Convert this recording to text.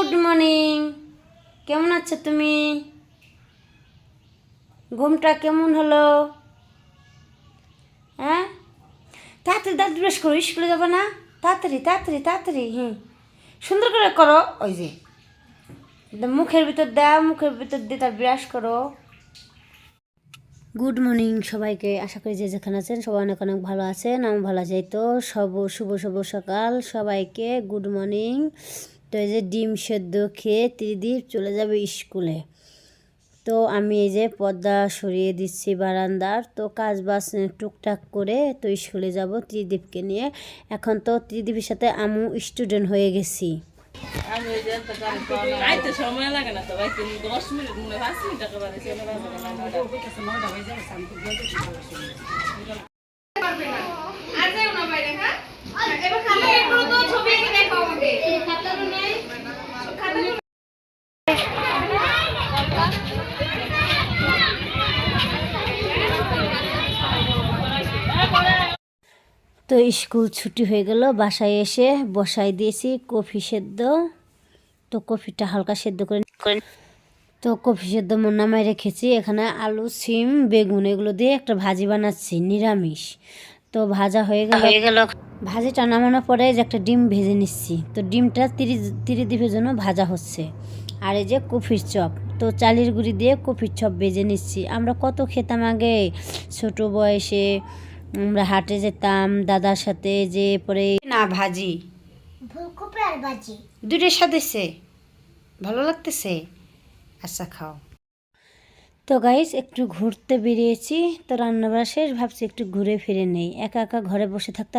Good morning. কেমন আছো তুমি? ঘুমটা কেমন হলো? হ্যাঁ, তাড়াতাড়ি দাঁত ব্রাশ করো, স্কুলে যাবে না? তাড়াতাড়ি তাড়াতাড়ি তাড়াতাড়ি। সুন্দর করে করো। ওই যে মুখের ভিতর দাও, মুখের ভিতর দিয়ে তার ব্রাশ করো। গুড মর্নিং সবাইকে। আশা করি যে যেখানে আছেন সবাই অনেক অনেক ভালো আছেন, আমি ভালো আছি। তো শুভ শুভ সকাল সবাইকে, গুড মর্নিং। তো এই যে ডিম সেদ্ধ খেয়ে ত্রিদীপ চলে যাবে স্কুলে। তো আমি এই যে পর্দা সরিয়ে দিচ্ছি বারান্দার। তো কাজ বাজ টুকটাক করে তো স্কুলে যাব ত্রিদীপকে নিয়ে। এখন তো ত্রিদীপের সাথে আমি স্টুডেন্ট হয়ে গেছি। সময় লাগে না তো ভাই, 10 মিনিট মনে 5 মিনিট একেবারে চলে যাবে। তো স্কুল ছুটি হয়ে গেল, বাসায় এসে বসাই দিয়েছি কফি সেদ্ধ। তো কফিটা হালকা সেদ্ধ করে তো কফি সেদ্ধ নামায় রেখেছি। এখানে আলু, সিম, বেগুন এগুলো দিয়ে একটা ভাজি বানাচ্ছি নিরামিষ। তো ভাজা হয়ে গেল। ভাজিটা নামানোর পরে যে একটা ডিম ভেজে নিচ্ছি। তো ডিমটা ত্রিদীপের জন্য ভাজা হচ্ছে। আর এই যে কফির চপ, তো চালের গুঁড়ি দিয়ে কফির চপ ভেজে নিচ্ছি। আমরা কত খেতাম আগে ছোট বয়সে, আমরা হাটে যেতাম দাদার সাথে, যে পরে না ভাজি ফুলকপি আর ভাজি দুটোর সাথে ভালো লাগতেছে। আচ্ছা খাও। তো গাইস একটু ঘুরতে বেরিয়েছি, তো রান্নাবাড়া শেষ, ভাবছি একটু ঘুরে ফিরে নেই। একা একা ঘরে বসে থাকতে আর